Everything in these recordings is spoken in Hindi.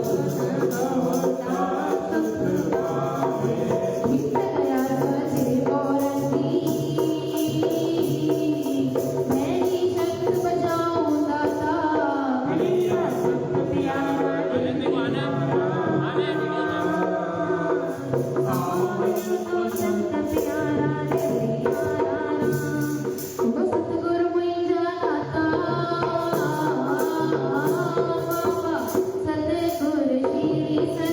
सतगुरु श्री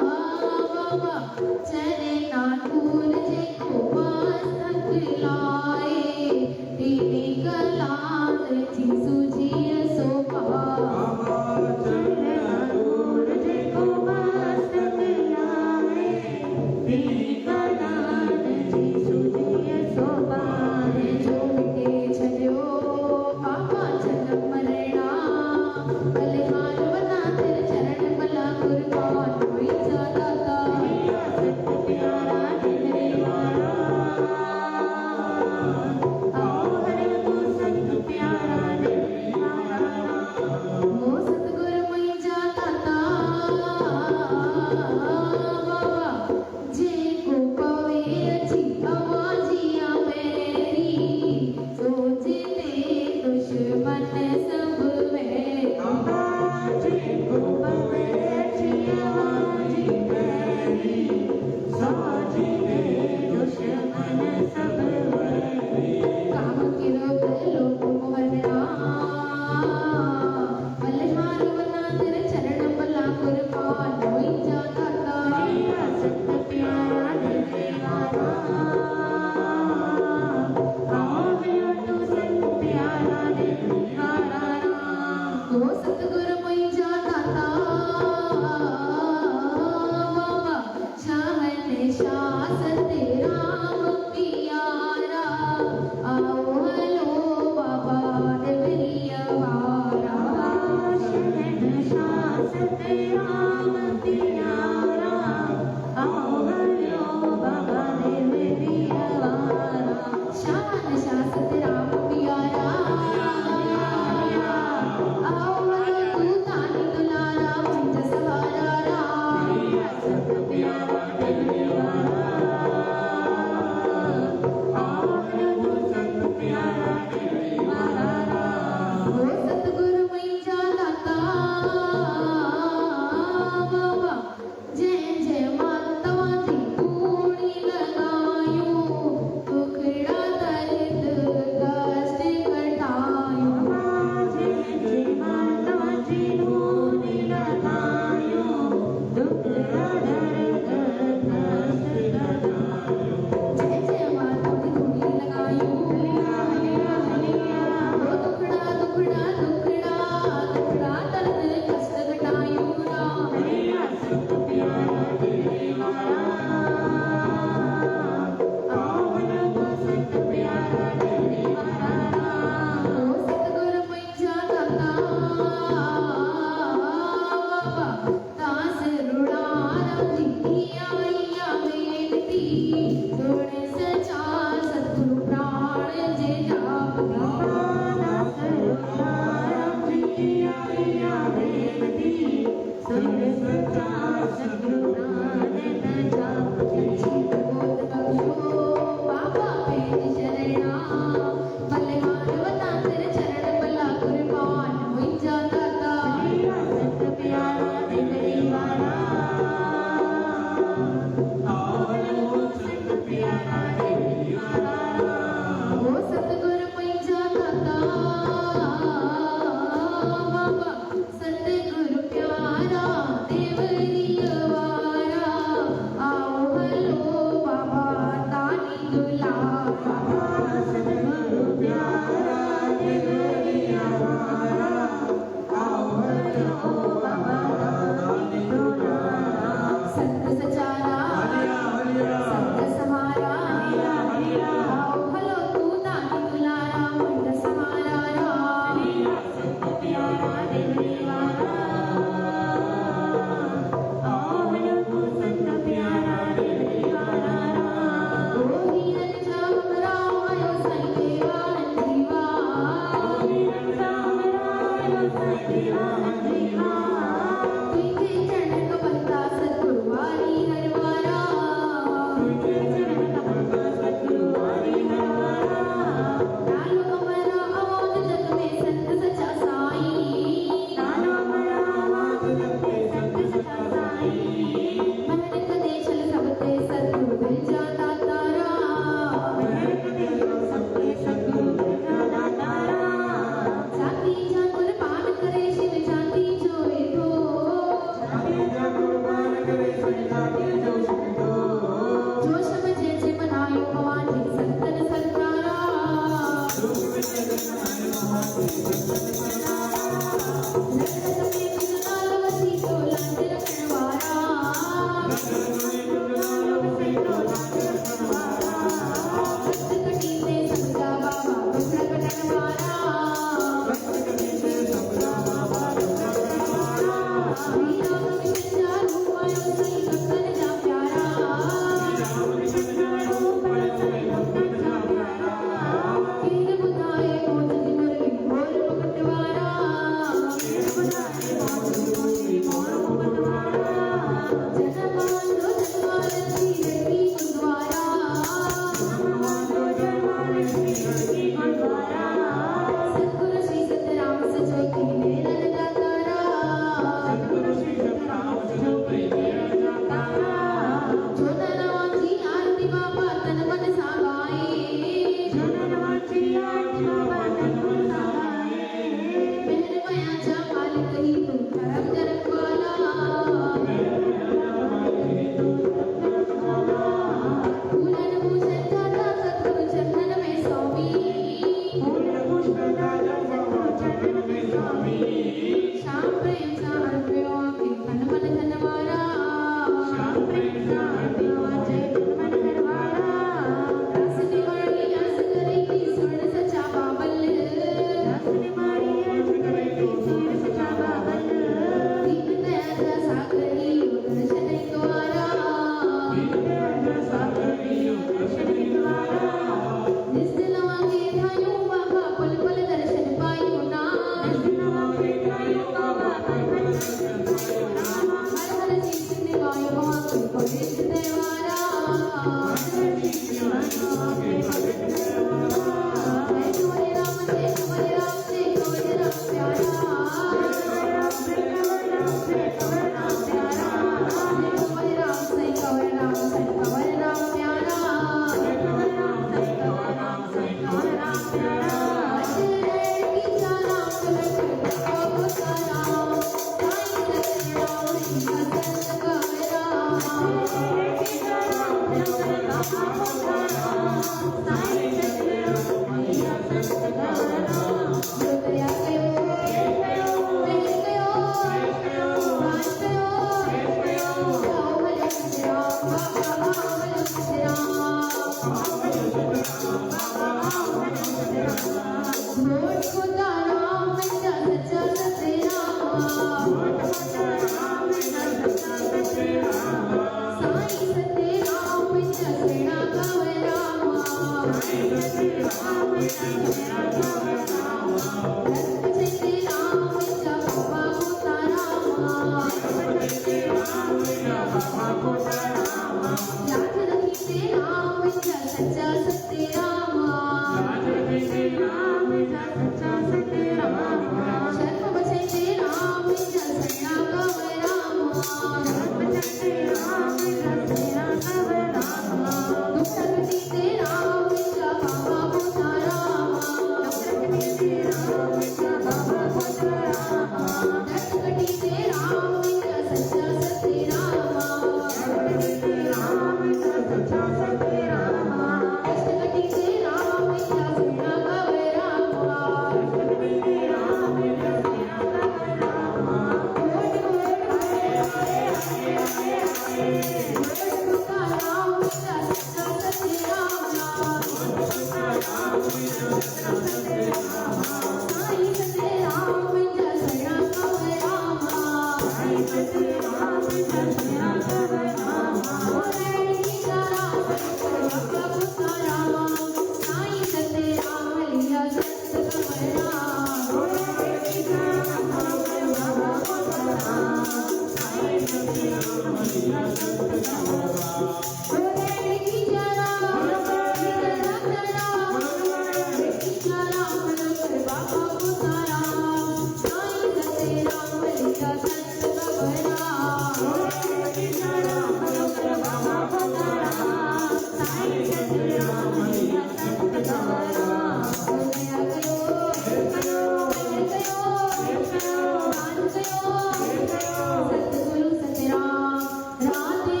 राधे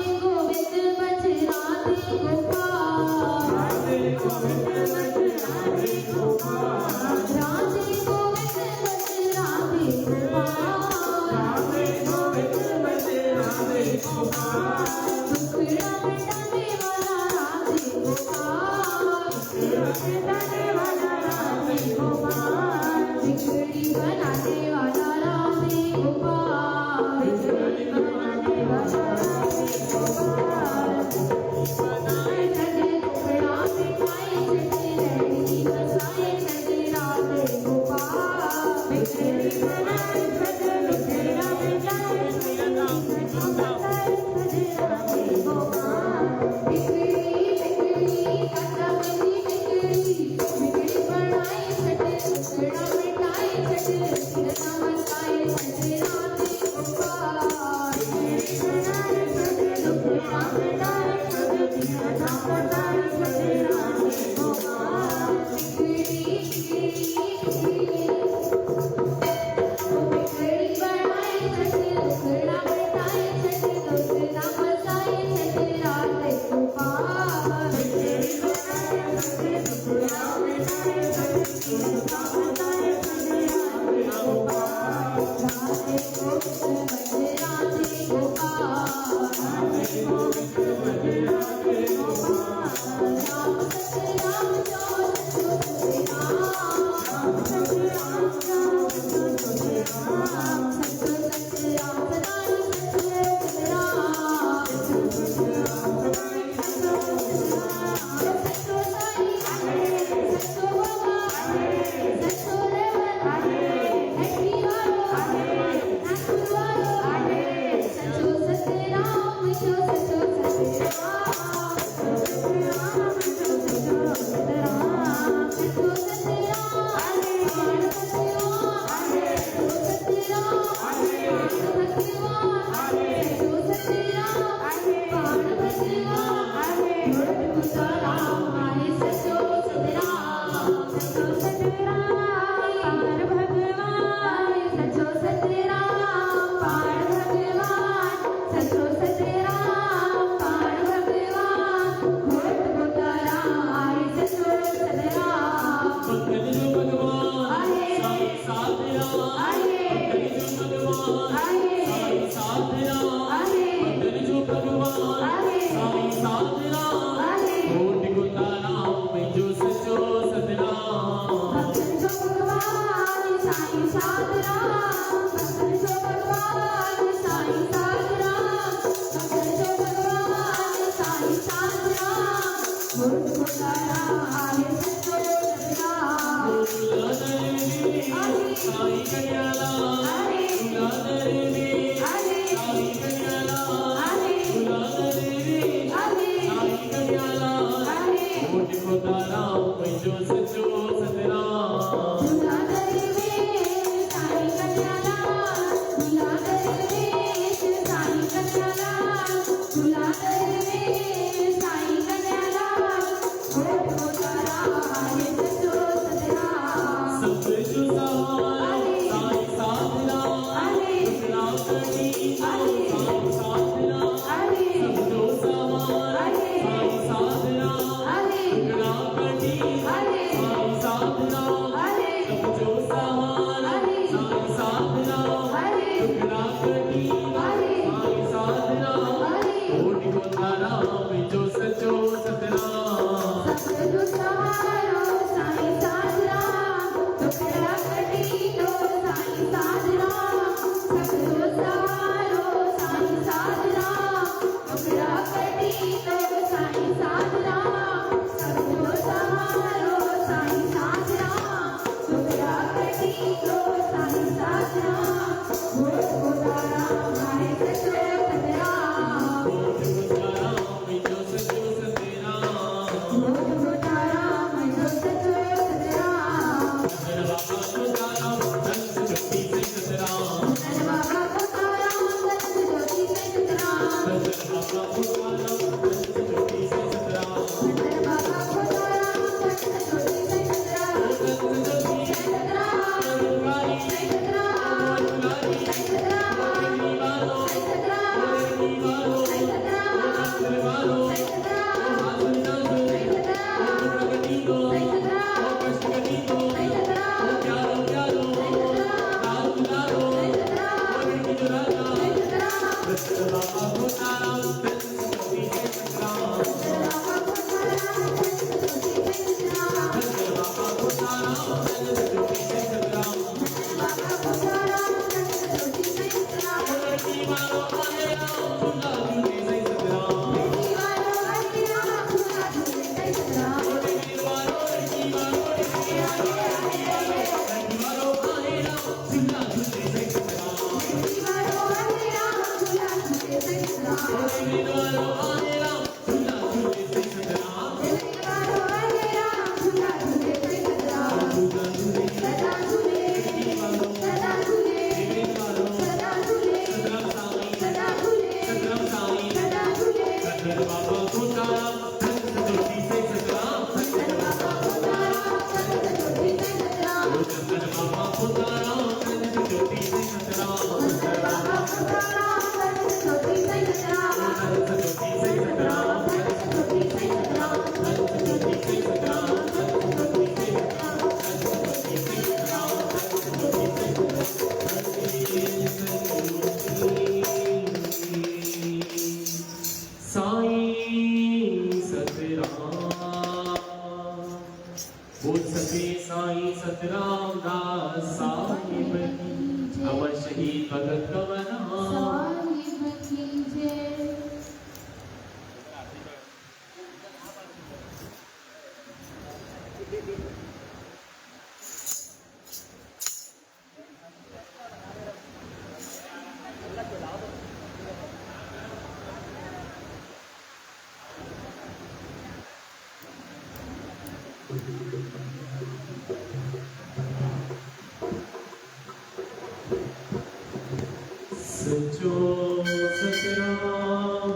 Baba बोल सके साईं सतराम दास साहिब अमर शहीद भगत कवना साहिब की जय। सचो सतराम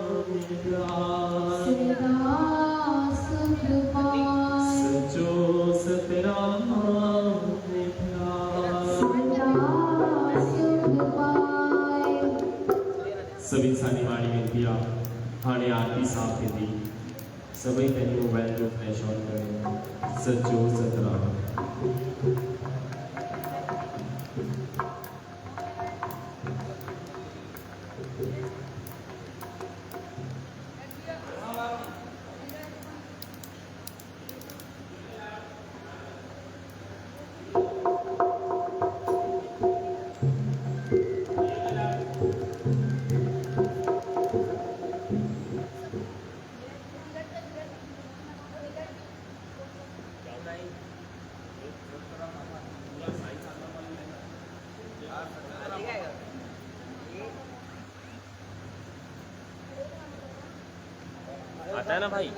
दास सचो सतराम सभी सारी वाणी में दिया हाने आरती साफ के दी सभी तेरी मोबाइल जो फ्लैश ऑन करें सचो सतराम आता है ना भाई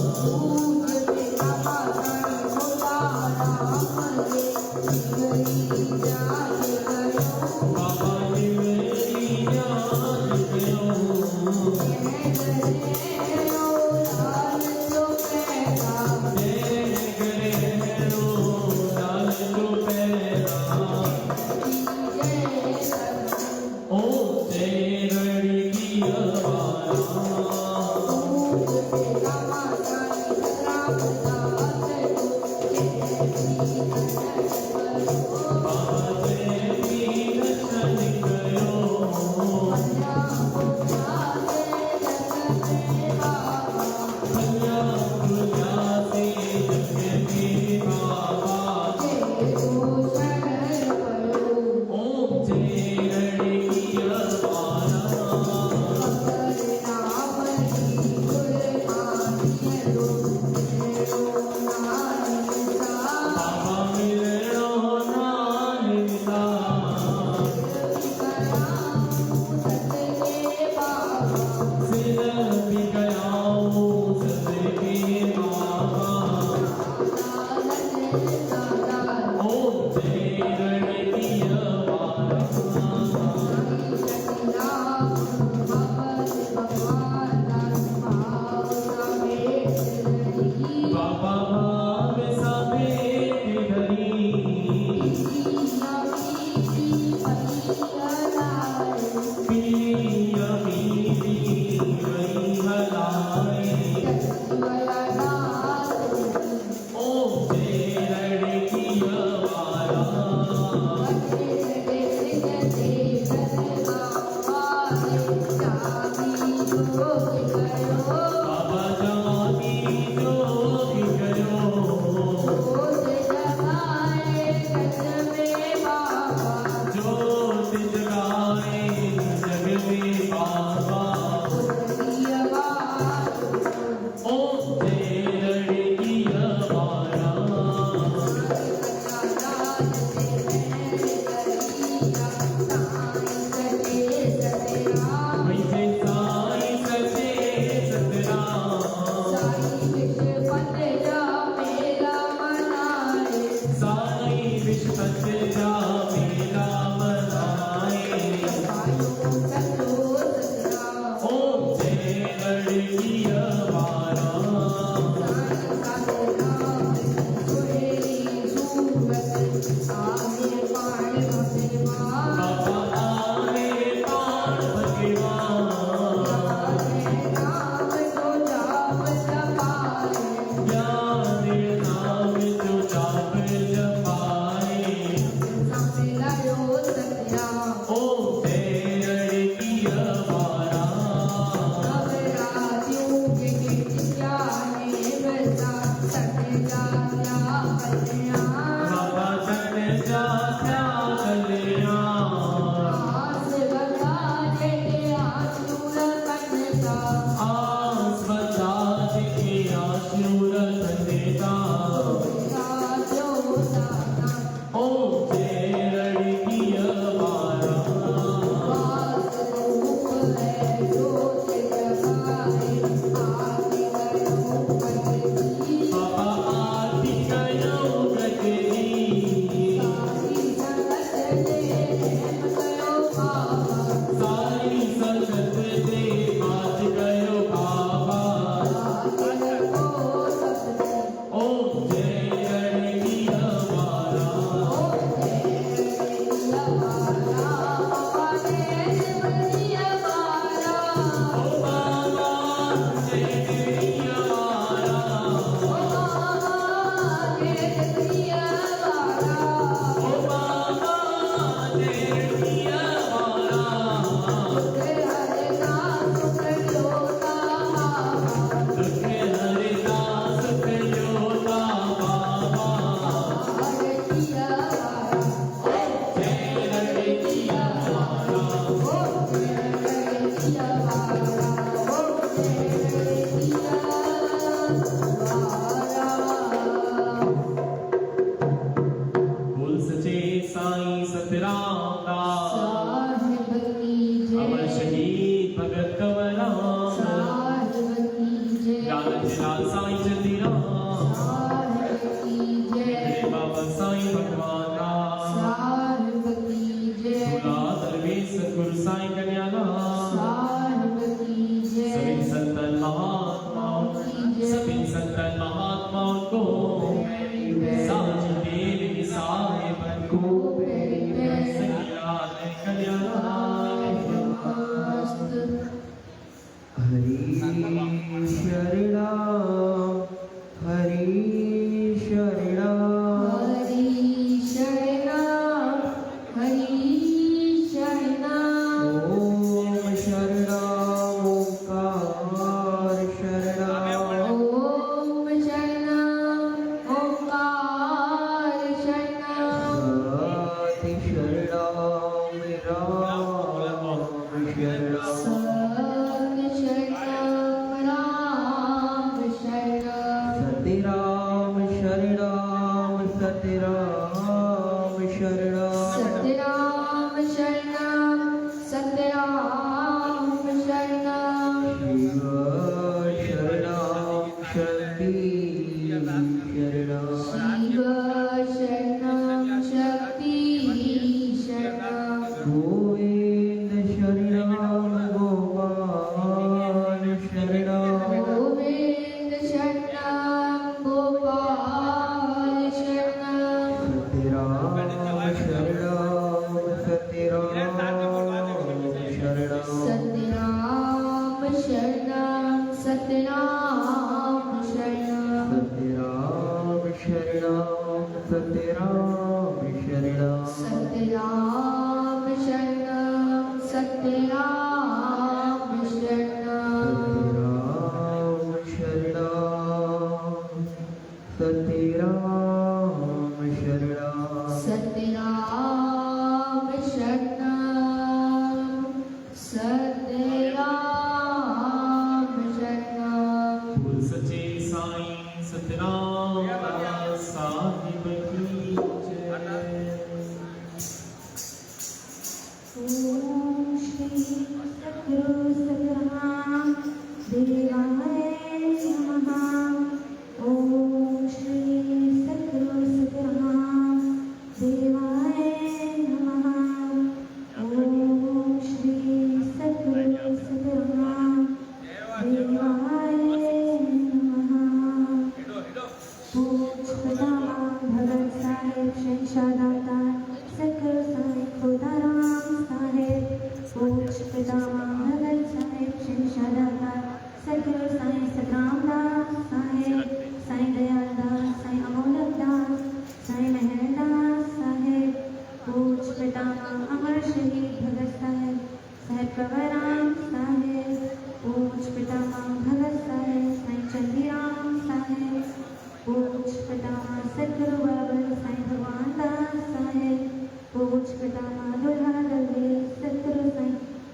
Oh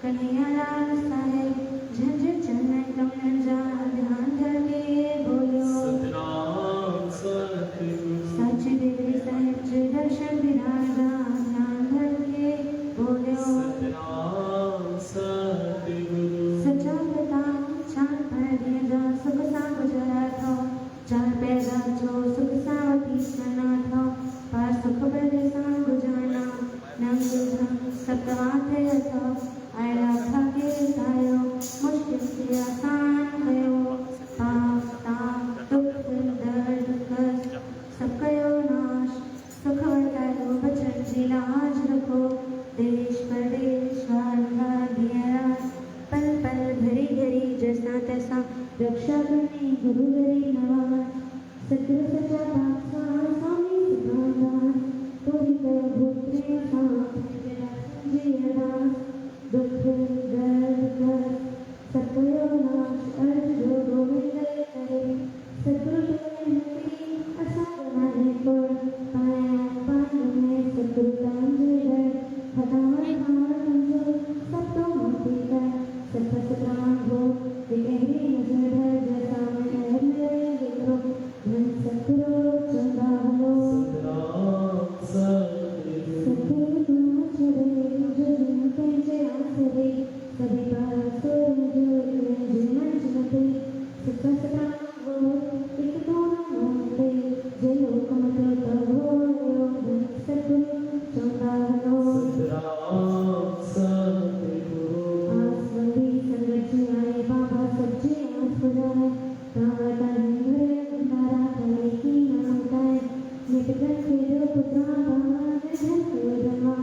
कन्हैया लाल साहेब झंझट चंदन कमल ध्यान धर सतगुरु सच्चा पिता चार पैर जा सुख सा गुजरा था चार पैदा जो सुख सावती सना था पर सुख पैदे सा गुजारना नंग सतवा थे था आया था के तायो मुश्किल से आसान कयो पाप ताप दुख दर्द कष्ट सब कयो नाश सुख वर्तायो बचन जी लाज रखो देश परदेश वाला दिया पल पल घड़ी घड़ी जैसा तैसा रक्षा करने गुरु गरी नवाज सत्य सच्चा पातशाह स्वामी सिद्धांत तोरी कर भूतरे सांप जी अदास दुख दर्द कर सत्यो नाश अर्थ जो गोविंद करे सत्य तुमने असा बनाने पर पाया पान में सत्य तांजे हटाए हार मंजूर सब तो माफी कर सत्य सत्रान हो गहरी नजर है जैसा मैं मेरे देखो धन सत्रो चंदा हो सत्य तुम चले जो दिन पंचे आसरे सभी पासों जो जीवन चलते सत्य सत्रान हो एक दोनों मोटे जो लोक मतलब हो धन सत्य चंदा हो आसवंदी संगति आए बाबा सच्चे आस बजाए तावता हिंदरे तारा तले की नाम गाए निकटन खेलो पुत्रा बाबा निधन के धनवान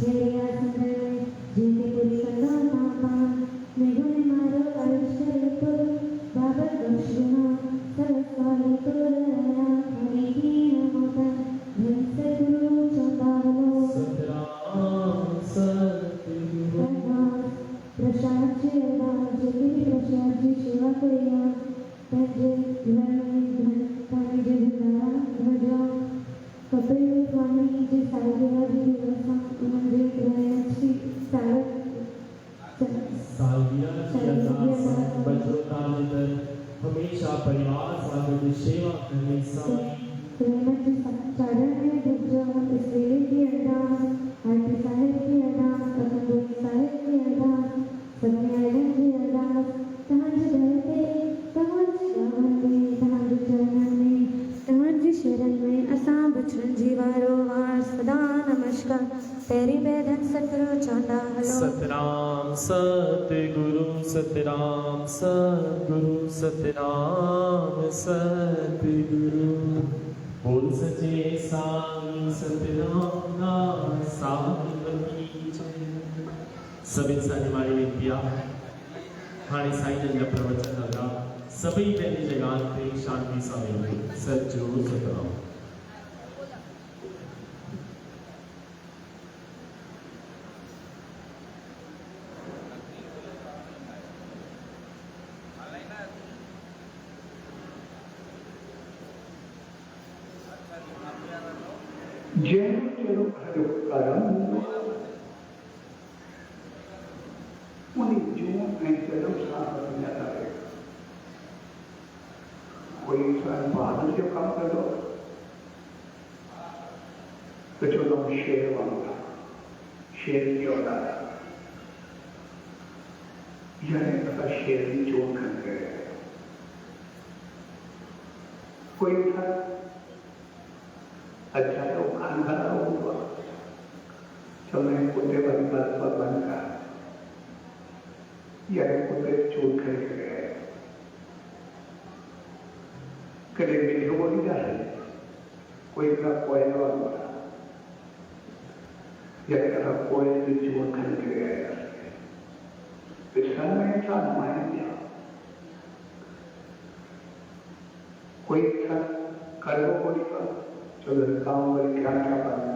भेड़िया संदर जीते पूरी कंधा तापान मेघने मारो अर्शर पुर बाबा दक्षिणा सरस्वाली तुर हरि की नमोता धन सद्गुरु चंदालो प्रसाद जी अदाज जी प्रसाद जी सेवा करिया तंजे घर में धन जी धरा भजो कपिल स्वामी जी सालगिरह जी दिवसा मंदिर ग्रह श्री सालगिरह की अरदास बचोता निधन हमेशा परिवार सागर सेवा करने स्वामी प्रेमत चरण में भजो इस वेले की अरदास आरती साहिब की अरदास अखंडोई साहिब की अरदास सत्यानंद की अरदास तांज रहते तांज गावन में तांज चरण में तांज शरण में असां बचन जीवारो वार सदा नमस्कार तेरी बेदन सतरो चौंदा हलो सतराम सतगुरु सतराम सतगुरु सतराम सतगुरु बोल सचे साई सतनाम नाम साई की जय सभी सारी मारी विद्या हाणे साईं जन जा प्रवचन हलंदा सभी पंहिंजी जॻह ते शांति सां वेही सचो सतनाम जैन कारण उन्हें जो ऐसे साथ जाता है कोई इंसान बाहर जो काम कर दो तो जो लोग शेर वाला शेर की औलाद यानी पता शेर की जोड़ कर गए कोई इंसान अच्छा तो खाना हुआ तो मैं कुत्ते वाली बात पर बन का या कुत्ते चोट कर गए कभी वीडियो बोली जा रही कोई का कोयल वाला या करा कोयल की चोट कर गए पिछला में इंसान मार दिया कोई इंसान करो बोली का चलो काम वाले क्या क्या करना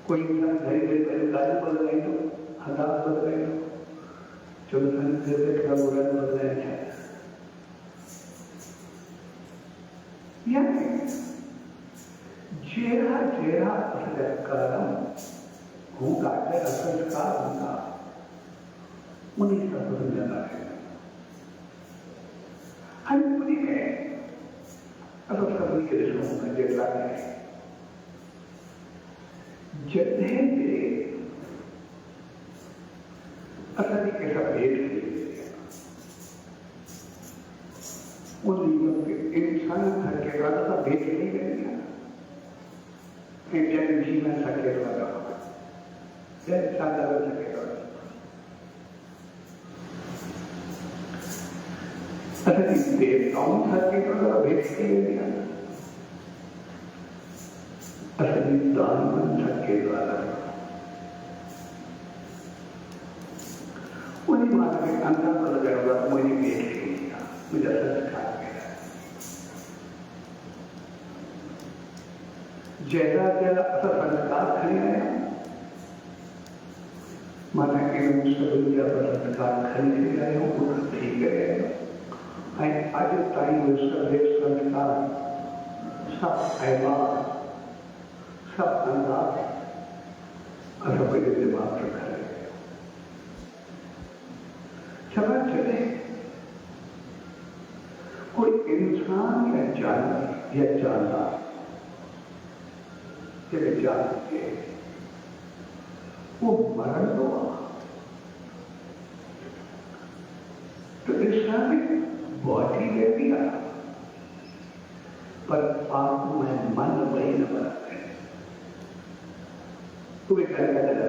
कोई इंसान घर घर पहले गाली बोल रहे हो हालात बोल रहे हो चलो घर घर क्या बोल रहे हैं यानी जेरा जेरा असले कारण होगा जेरा संस्कार होगा उन्हीं का बदल जाना है हम उन्हीं में अब कभी के देशों में जेला है जितने भी असली के सब भेद उन जीवन के इंसान घर के द्वारा का भेद नहीं करेगा जन जीवन सके द्वारा जन साधारण सके द्वारा असली देवताओं सके द्वारा भेद करेगा असली दानवन सके द्वारा उन्हीं मार्ग के अंदर पर जरूरत मुझे भेद किया मुझे संस्कार किया जैसा जैसा संस्कार खड़ी आया माना कि सभी जब संस्कार खड़ी आए हो वो ठीक है आज टाइम सभी संस्कार सब अहबार सब अंदाज असर कोई दिमाग रखा है समझ चले कोई इंसान या जानवर या जानदार जब जानते वो मरण हुआ तो इस्लामिक बॉडी ले दिया पर आत्मा में मन वही न बनाते तुम्हें क्या कहना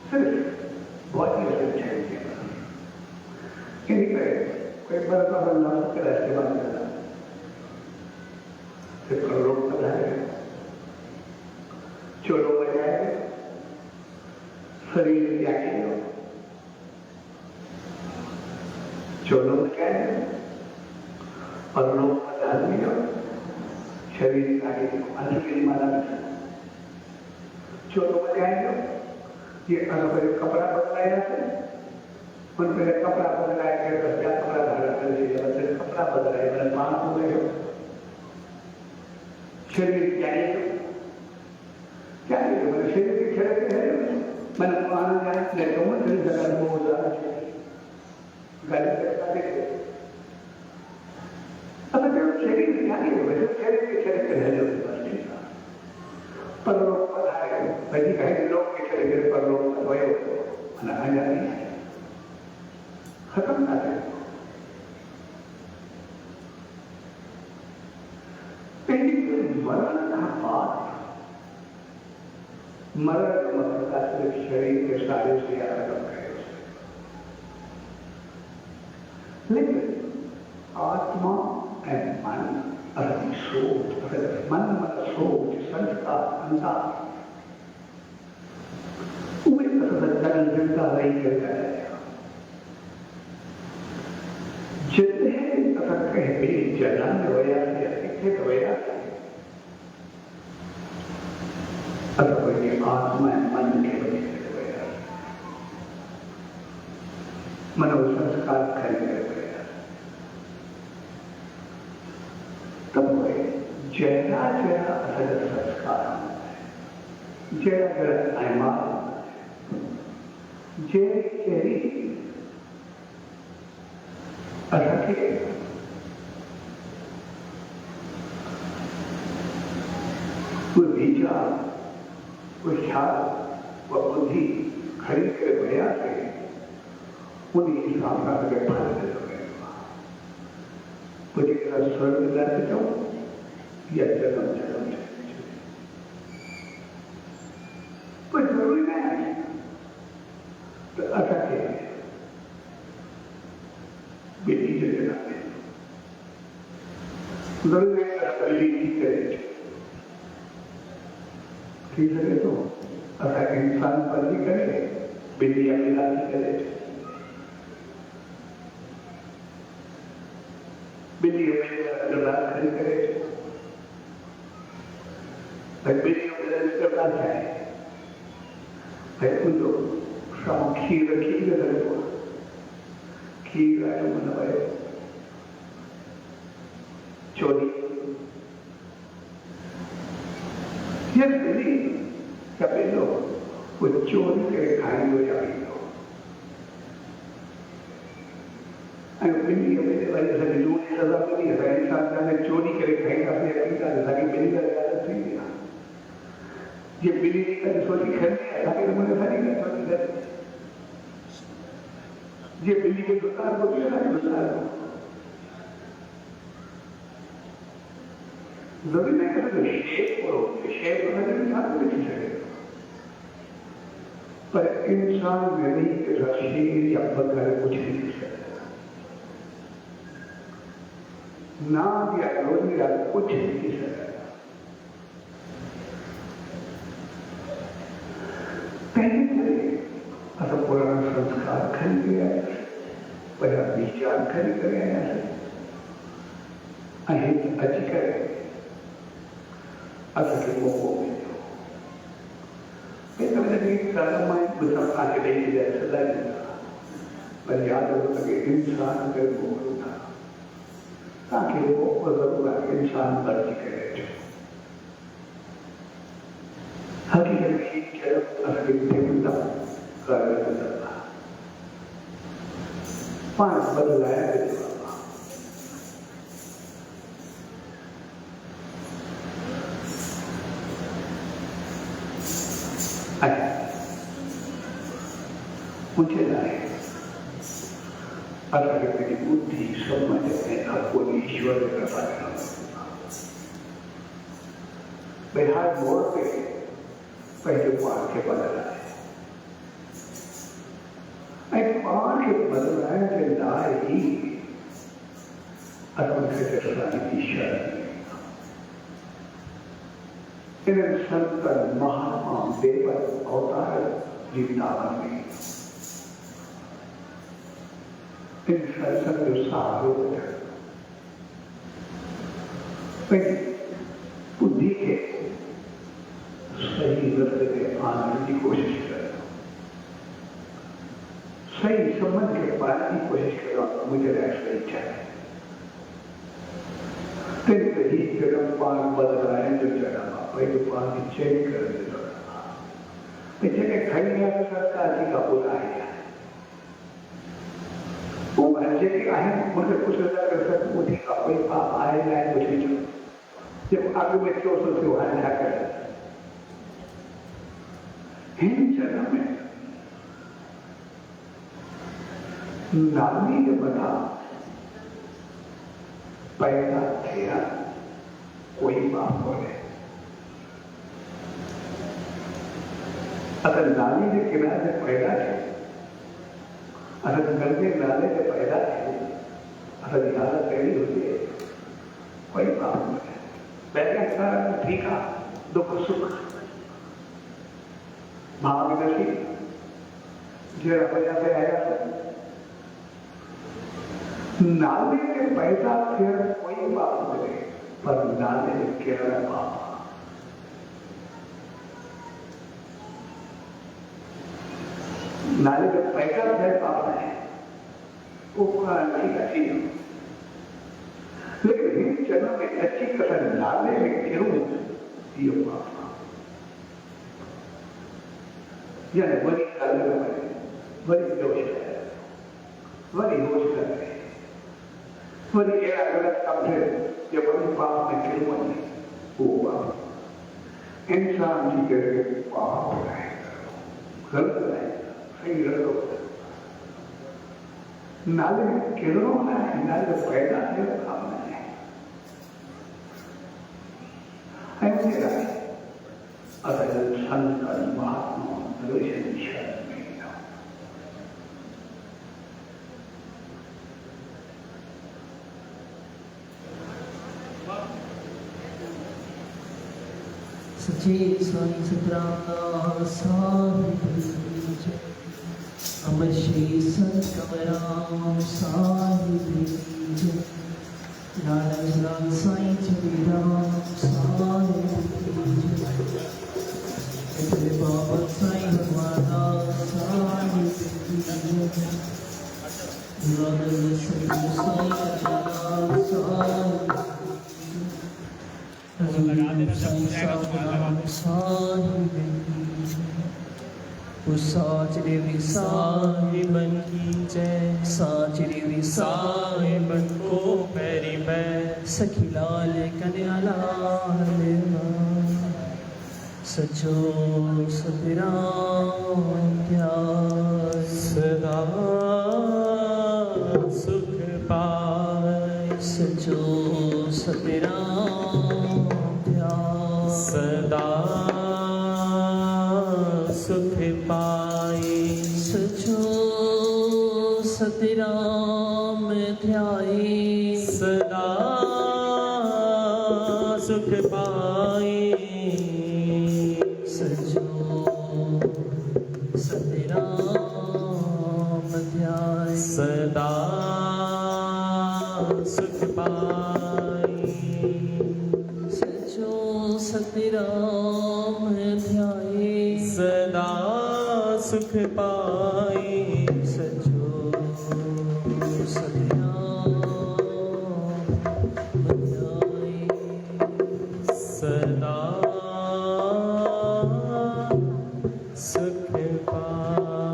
सिर्फ बॉडी से चाहिए कोई बड़ा नाम के रास्ते बंद करना फिर रोक बनाए चोरों बजाए शरीर त्यागे चोरों बजाए और लोग बता दिया शरीर आगे अंधेरी माना चोरों बजाएंगे ये अगर कपड़ा बदलाया है उन पर कपड़ा बदलाया गया तो क्या कपड़ा धारण कर लिया कपड़ा बदलाया मैंने मान हो गए शरीर क्या मैंने शरीर के खेल है मैंने माना जाए लेकिन मैं फिर जगह में हो जाना चाहिए गाली करता देखे अब जब शरीर क्या है वैसे शरीर के खेल है पर लोग पढ़ाए वैसे कहे लोग के शरीर पर लोग वही मना आ जाती है खत्म ना है मरण का बात मरण मतलब का सिर्फ शरीर के सारे से अलग है लेकिन आत्मा एंड मन अगर सोच अगर मन सोच संस्कार अंदाज उम्र जगन जनता रही करता है जितने अगर कहते जलन होया इच्छित होया अगर कोई आत्मा मन के वजह से होया मनो संस्कार खरीदे होया तब जैसा जैसा असर संस्कार जैसा जैसा अहमान जैसे असत्य कोई विचार कोई ख्याल व बुद्धि खरीद के भैया से उन्हीं सामना के फल दे मुझे क्या स्वर्ग जाते जाओ या जन्म जन्म कोई जरूरी नहीं है तो असत्य बेटी जो जनाते जरूरी ठीक करे ठीक है तो अगर इंसान पर भी करे बेटी अकेला भी करे बेटी खड़ी करे बेटी करना चाहे उनको खीर खीर करे खीर आयो मन भाई चोरी ये बेटी कभी लोग वो चोरी करे खाने हो जाए सजा मिली है इंसान ने चोरी करे खाएगा अपने अकीदा ताकि बिल्ली का इजाजत नहीं दिया ये बिल्ली का सोची खरीदी है ताकि उन्होंने सारी चोरी कर विसार को दिया ना विसार को जरूरी नहीं है तो शेप करो, शेप करने के विसार को लिख सके, पर इंसान में नहीं रशीद या बगैर कुछ नहीं लिख सकता, नाम या रोजी या कुछ नहीं लिख सकता। पहले आता पुराना संस्कार खरी गया, पहिला विचार खरी गया અહીં અજી કરે असं के मोको मिळतो हे कधी प्रारंभ बुद्धा आके लेके जाए सदा पर याद होता कि इंसान के मोको था ताकि वो जरूर इंसान बच करे हकीकत में क्या असली देवता कर देता पांच बदलाया देता मुझे लाए अगर मेरी बुद्धि समझ में आपको ईश्वर का पाया बिहार मोड़ पे पहले पार के बदला है पार के बदला है कि लाए ही अरुण के ईश्वर इन संत महात्मा देव अवतार वृंदावन में इन सत्संग सारों बुद्धि के सही रस्ते में आने की कोशिश करो, सही समझ के पाने की कोशिश करो। मुझे ऐसा इच्छा है तेरे ही जगह पान बदल रहे हैं जो जगह पहले पान चेक कर देता जगह खड़ी है सरकार जी का बुला है वो बच्चे के आए मुझे कुछ कर सकते मुझे का कोई पाप आए ना मुझे जो जब आगे में क्यों सोचते हो ना कर हिंद जगह में नामी ने बता पैदा किया कोई बाप बोले अगर नाली के किनारे पैदा थे अगर गंदे नाले से पैदा थे अगर हालत कैसी होती है कोई बाप नहीं पहले ठीक है दुख सुख भागदर्शी जरा पैदा से आया नाले के पैदा फिर कोई बाप नहीं पर नाले के बाप नाले का पैसा है पाप है वो ठीक अच्छी है लेकिन हिंद जन्म में अच्छी कसर नाले में गिरूं ये पाप यानी बड़ी काले बड़ी दोष है बड़ी दोष है बड़ी एक गलत काम है ये बड़ी पाप में गिरूं नहीं वो पाप इंसान की करके पाप है गलत है नाले किरणों में नाले पैदा है काम नहीं है अगर संत महात्मा सच्चे साईं सतराम साहिब अमर श्री संत कमराम साहिब नानक राम साईं चबीराम साहिब इतने बाबा साईं भगवान साहिब नानक सतगुरु साईं चबीराम साहिब साच देवी साहिबन की जय साच देवी साहिबन को पैरी मैं सखी लाल कन्या लाल सचो सतराम क्या सदा पाए। सचो सतराम ध्याए सदा सुख पाए। सचो सतराम ध्याए सदा सुख पाए। सचो सतराम ध्याए सदा सुख पाए। सचो सतराम ध्याए सदा सुख पाए।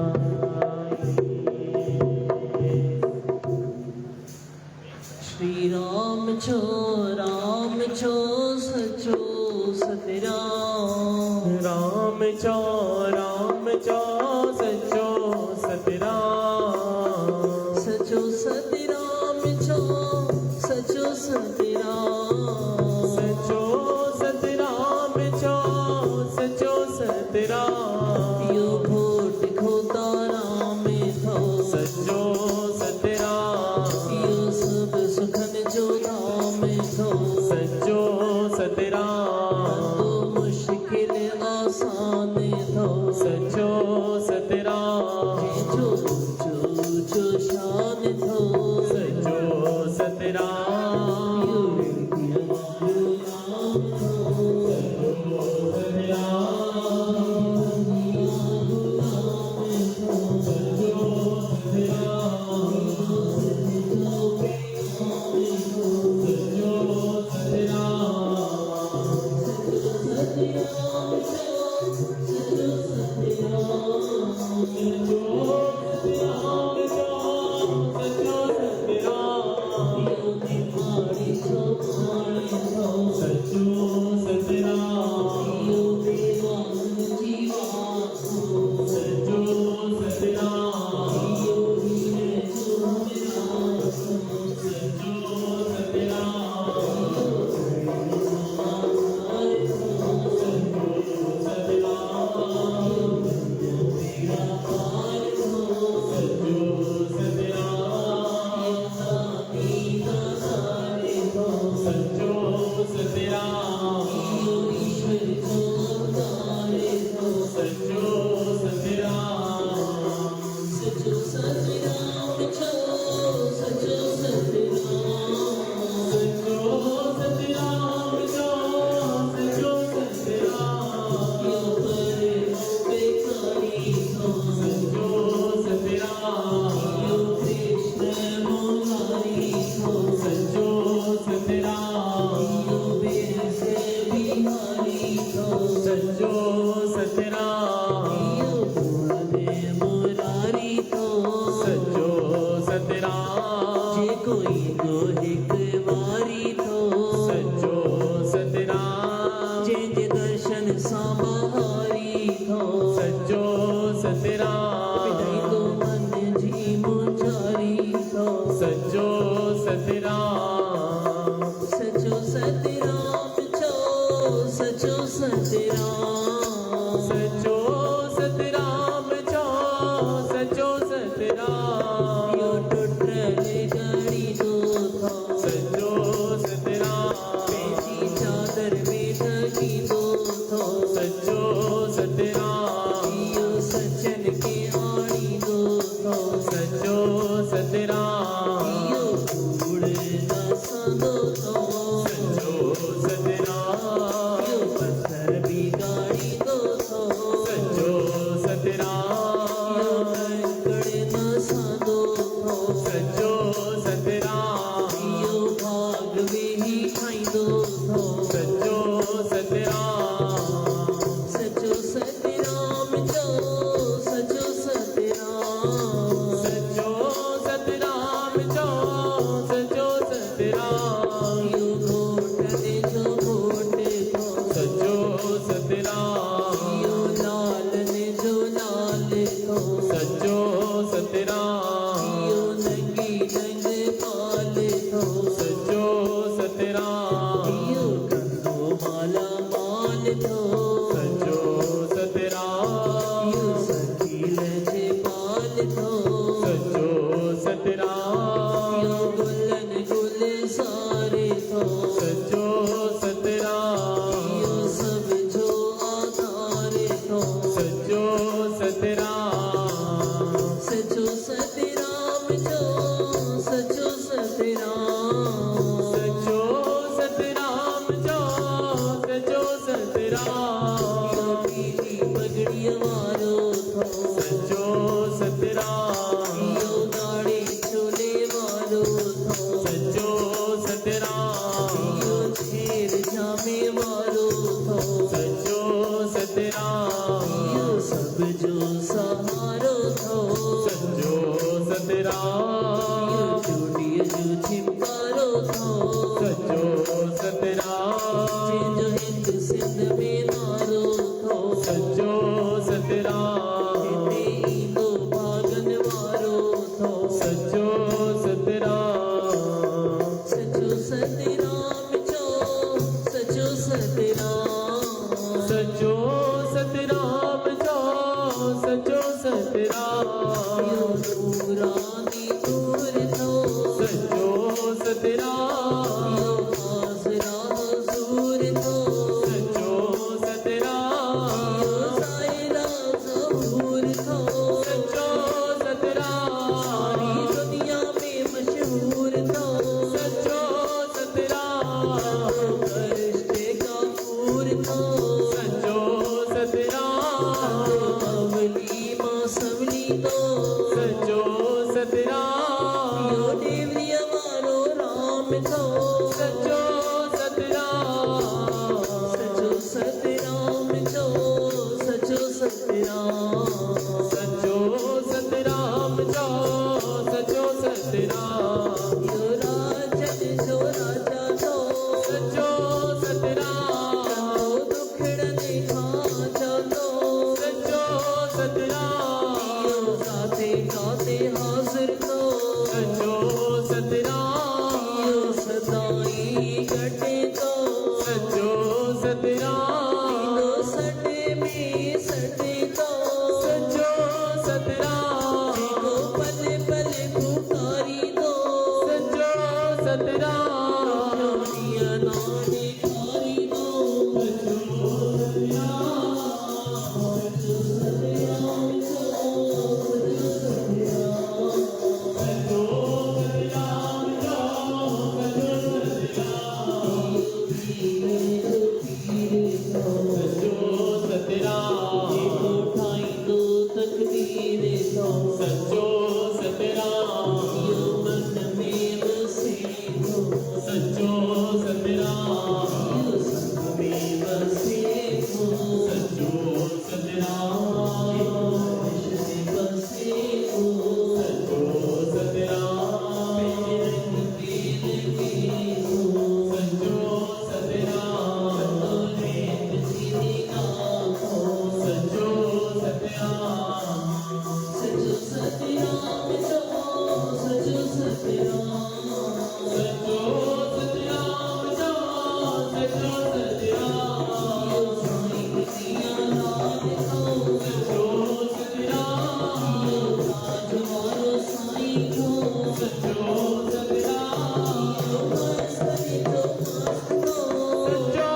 श्री राम छो सचो सतराम राम चो सचो सतराम। सचो सतराम छो सचो सतराम सचो सतराम चो सचो सतराम। यो घोट खोता राम थो सचो सतराम। यो सब सुखन जो धाम थो सचो सतराम। तो मुश्किल आसान थो सचो सतराम। जो जो शान थो सचो सतराम। यो राम थो सचो सतराम। सतराम छोटी जो छिपारो थो सचो सतराम जो हिंद सिंध में नारो थो सचो सतराम इंदो भागन वारो थो सचो सतराम सचो सतराम चो सचो सतराम सचो सतराम जो सचो सतराम नूरानी दूर थो सचो सतराम आसरा हुजूर थो सचो सतराम सायरा ज़हूर थो सचो सतराम सारी दुनिया में मशहूर थो सचो सतराम फरिश्ते काफूर थो सचो सतराम अवली मां सवली तो सचो सतराम यो देवरिया वारो राम थो सचो सतराम सचो सतराम जो सचो सतराम सचो सतराम जो सचो सतराम यो राजन जो राजा थो सचो सतराम दुखड़ने खां चलो सचो सतराम यो गाते गाते हाजिर थो सचो सतराम यो सदाई गटे तो सचो सतराम लो सटे में सटे तो सचो सतराम को पले पले पुकारी दो सचो सतराम दुनिया नानी कारी दो उठाई दो तकदीर दो सचो सतराम यो मन में बसे दो सचो सतराम यो संग में बसे दो सचो सतराम अर्श में बसे दो सचो सतराम रंग में लगे दो सचो सतराम नेक जीने का हो सचो सतराम सचो सतराम जो सचो सतराम सचो सतराम जो सचो सतराम यो साईं दिया नाम को सचो सतराम यो राज वारो साईं को सचो सतराम यो मस्तरी तो मस्त तो सचो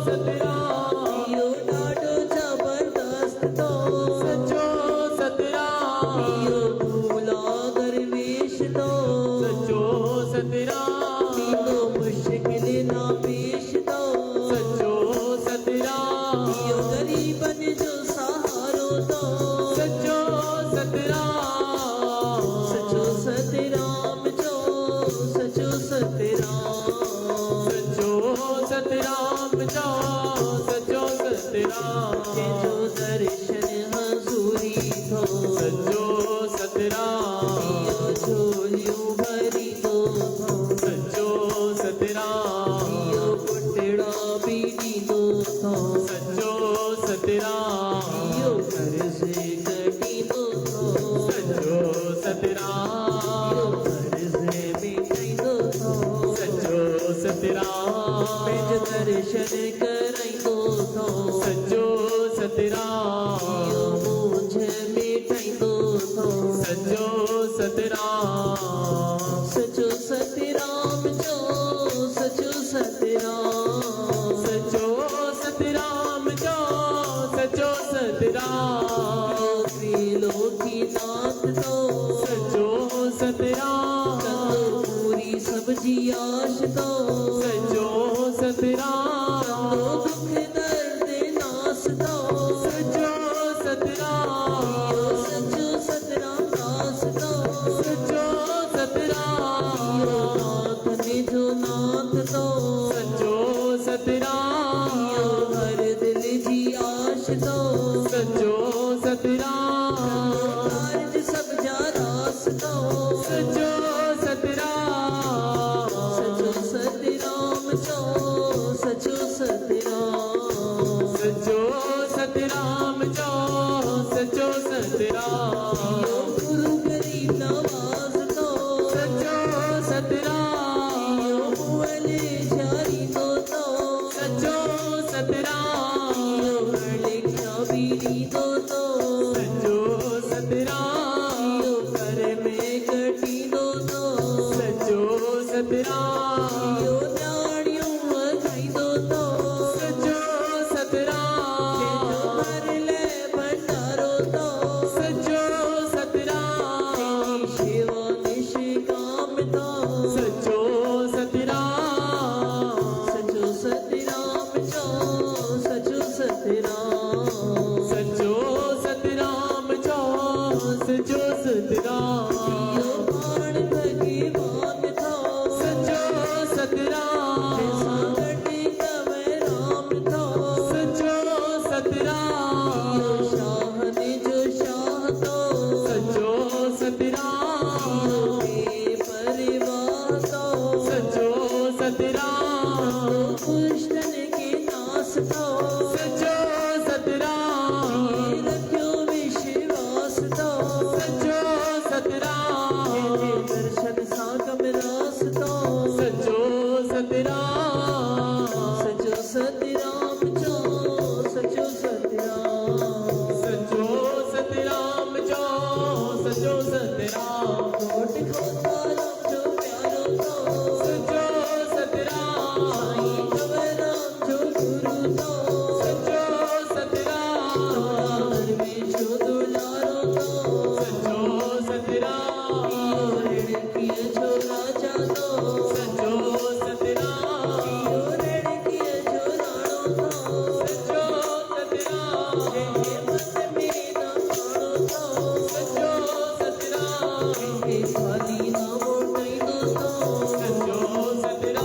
सतराम यो ॾाढो जबरदस्त तो सचो सतराम यो दूल्हा दरवेश तो सचो सतराम यो मुश्किल ना पेश तो सचो सतराम यो गरीबन जो सहारो तो सचो सतराम सचो सतराम जो सचो सतराम सचो सतराम जो सचो सतराम जो दर्शन हजूरी थो सचो सतराम यो झोलियूं भरी दो थो सचो सतराम यो पुटड़ा भी ॾींदो थो सचो सतराम यो कर्ज़ कढींदो थो सचो सतराम यो कर्ज़ मिटाईंदो थो सचो सतराम पंहिंजो दर्शन कराईंदो थो सचो सतराम यो मुंझ मिटाईंदो थो सचो सतराम सचो सतराम जो सचो सतराम सचो सतराम जो सचो सतराम त्रिलोकी नाथ तो सचो सतराम कंदो पूरी सब्जी आश तो सचो सतराम कंदो दुख दर्द नास तो सचो सतराम यो सचो सतराम दास तो सचो सतराम यो नाथ ने जो नाथ तो सचो सतराम यो हर दिल जी आश तो सचो सतराम कार्ज सब जा यो गुरु गरीब नवाज तो सचो सतराम यो मुअले जारी तो सचो सतराम यो लिखा बीरी तो सचो सतराम यो कर में कटी तो सचो सतराम यो न्याणियों खाई तो सचो सतराम भर ले भंडारो तो सचो सतराम शिवा निष्काम तो सचो सतराम सचो सतराम जो सचो सतराम सचो सतराम जो सचो सतराम यो बाण भगवान तो सचो सतराम सागटी कवे राम तो सचो सतराम यो शाह ने जो शाह तो सचो सतराम यो परिवार तो सचो सतराम कृष्ण के नास तो सचो सतराम रखो विश्वास तो सचो सतराम दर्शन सागम रास तो सचो सतराम सचो सतराम जो सचो सतराम सचो सतराम जो सचो सतराम कोट खोता राम जो प्यारो तो सचो सतराम साईं कवर राम जो गुरु तो सचो सतराम हर में जो दुलारो तो सचो सतराम ऋण किए जो राजा तो सचो सतराम ऋण किए जो राणो तो सचो सतराम मन में न मानो तो सचो सतराम खाली ना मोटाई तो सचो सतराम सचो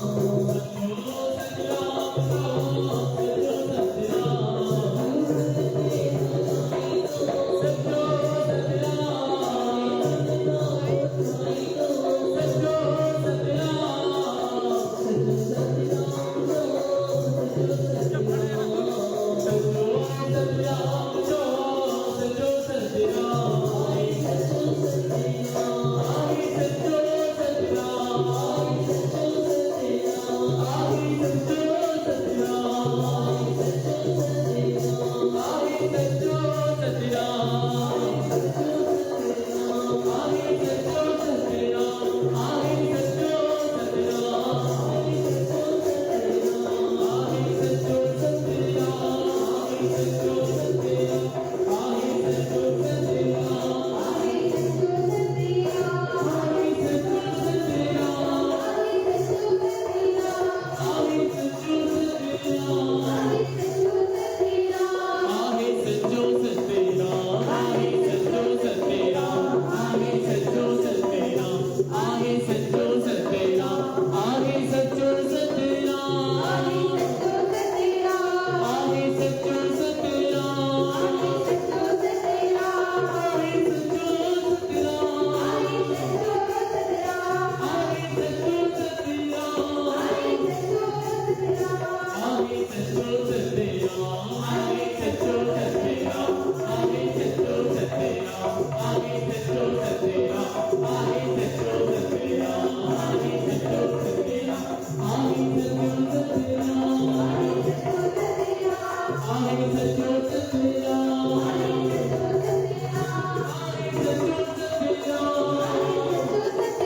सतराम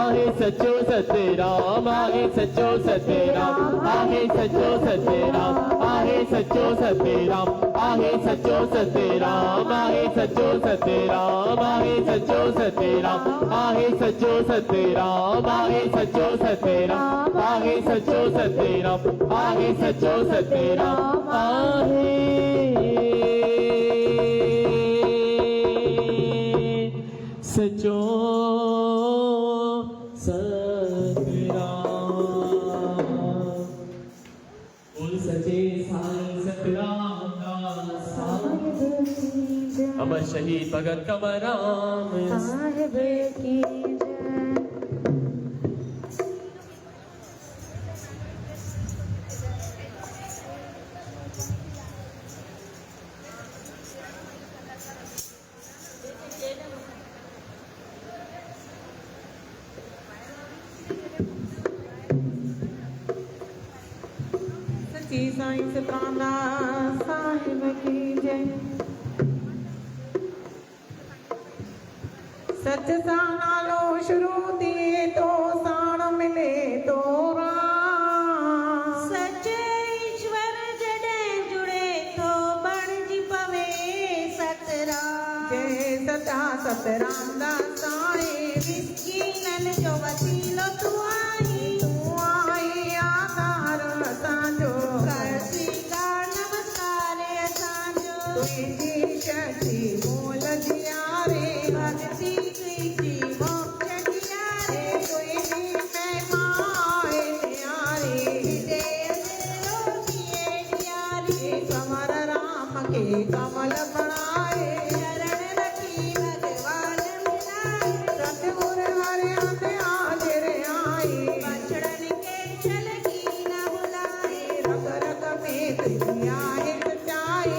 जो सचो सतराम आहे सचो सतराम आहे सचो सतराम आहे सचो सतराम आहे सचो सतराम आहे सचो सतराम आहे सचो सतराम आहे सचो सतराम आहे सचो सतराम आहे सचो सतराम आहे सचो सतराम आहे सचो सचे साईं सतराम दास। अब शहीद भगत कंवरराम साहिब की जय। सच्ची साईं सतराना साहिब की जय। सच सा नालो शुरू दिए तो साण मिले तो राम। सच ईश्वर जॾहिं जुड़े तो बणिजी पवे सतराम। जय सदा सतराम दा साईं मिसकीननि जो वसीलो तू आई। तू आई आधार असांजो कर स्वीकार नमस्कार असांजो। तुंहिंजी शक्ति मोल जियारे भक्ति तुंहिंजी मोक्ष ॾियारे। तुंहिंजी महिमा आहे न्यारी। देव रोटीअ ॾियारी। कंवर राम खे कमल बणाए शरण रखी भगवान मिलाए। सतगुर हरि हथ हाजिर आई बछड़नि खे छलकी न भुलाए। रग रग में तुझी आहे सचाई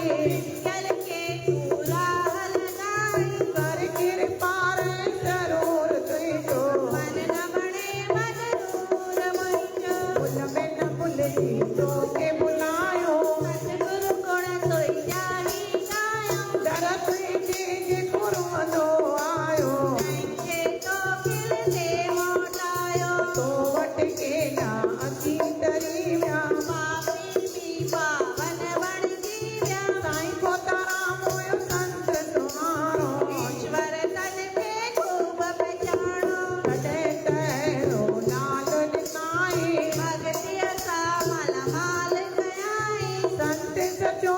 कल के तू राह लगाए। कर कृपा रे जरूर तुझो मन न बणे मगरूर मुंहिंजो। भुल में न भुलजी तोखे बुलायो सतगुरु गुण तुंहिंजा ही गायो। दर तुझे जे घुरंदो आयो तंहिंखे तो खिलंदे मोटायो। तो वटि केॾा अची तरी विया पापी बि पावन बणिजी विया। साईं खोताराम हुयो संत तुम्हारो ईश्वर तन खे खूब पहचाणो। कॾहिं तहिड़ो लाल ॾिसाई भॻतीअ सां मालामाल कयाई। संत सचो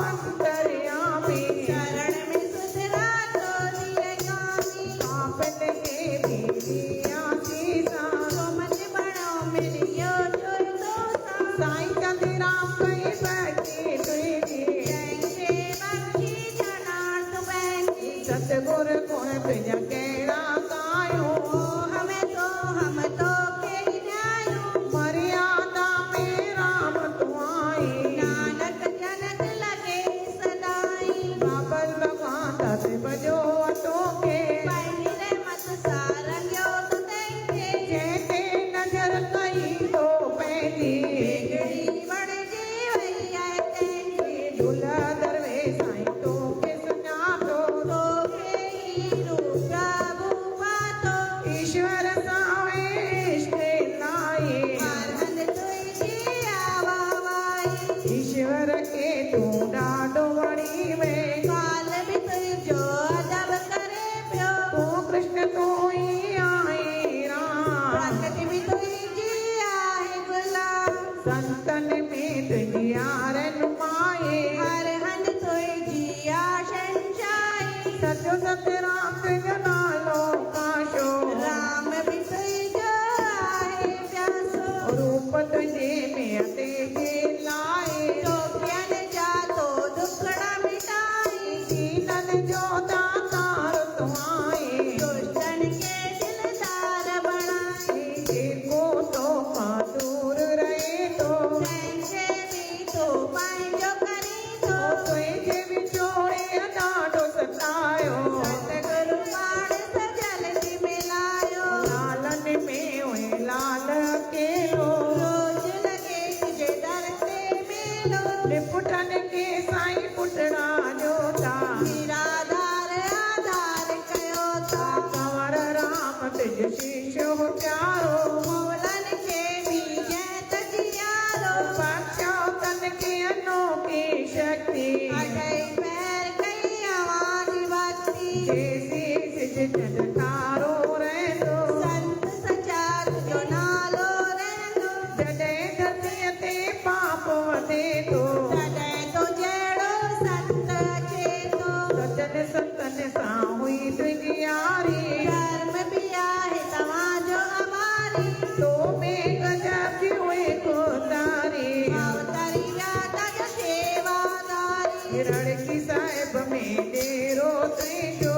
अंतर्यामी शरण में सुधरा तो दिए गामी। पापन खे भी दिया सीसा तो मत बणो मिलियो तुंहिंजो सां। साईं चंदीराम कई बैठी तुझी तंहिंखे बख़्शी जनार्थ पंहिंजी। सतगुर गुण तुंहिंजा कहिड़ा गायूं हम तो खे ॼायूं। मर्यादा में राम तूं आई नानक जनक लॻे सदाई। बाबर भगवान दस बजो तोखे पंहिंजी रहमत सां रंगियो तूं तंहिंखे। जंहिंते नज़र कई तो पंहिंजी बिगड़ी बणिजी वई आहे तंहिंजी। झूला दरवे साईं तोखे सुञातो तोखे ई रूप प्रभु पातो। ईश्वर सां इश्क लाई हर हंधि तुंहिंजी आवावाई। ईश्वर खे तूं ॾाढो वणी वे काल बि तुंहिंजो अदब करे पियो। तूं कृष्ण तूं ई आई राम प्रकृति बि तुंहिंजी आहे गुलाम। संतन में तुझी यार नुमाए हर हंधि तुंहिंजी आशंसाई। सचो सतराम तुंहिंजो नालो काशो राम बि तुंहिंजो आहे प्यासो। रूप तुझे में तेजे लाए टोपियनि जा तो दुखड़ा मिटाई। दीनन जो दातार तूं आई दुष्टनि खे दिलदार बणाई। जेको तोखां दूर रहे थो तंहिंखे बि तो पंहिंजो करींदो। तुंहिंजे विछोड़े ॾाढो सतायो सतगुरु पाण सजल मिलायो। लालन में हुए लाल अकेलो रोज लॻे तुंहिंजे दर ते मेलो। निपुटन खे साईं पुटड़ा जोता निराधार आधार कयो था। कंवर राम तुझ शीश हो प्यारो मोलनि खे बि जंहिं तजियारो। बख्शो तन खे अनोखी शक्ति अढाई पैर कई आवाज़ भक्ति। जैसी सिज जदकारो रहंदो संत सचा तुंहिंजो नालो रहंदो। जॾहिं धरतीअ ते पाप वधे थो तॾहिं तो जहिड़ो संत अचे थो। सजन संतन सां हुई तुंहिंजी यारी धर्म बि आहे तव्हांजो अमारी। तो में गजब जी हुई कोतारी अवतरी विया तज सेवादारी। हिरण की साहिब में डेरो कहीं जो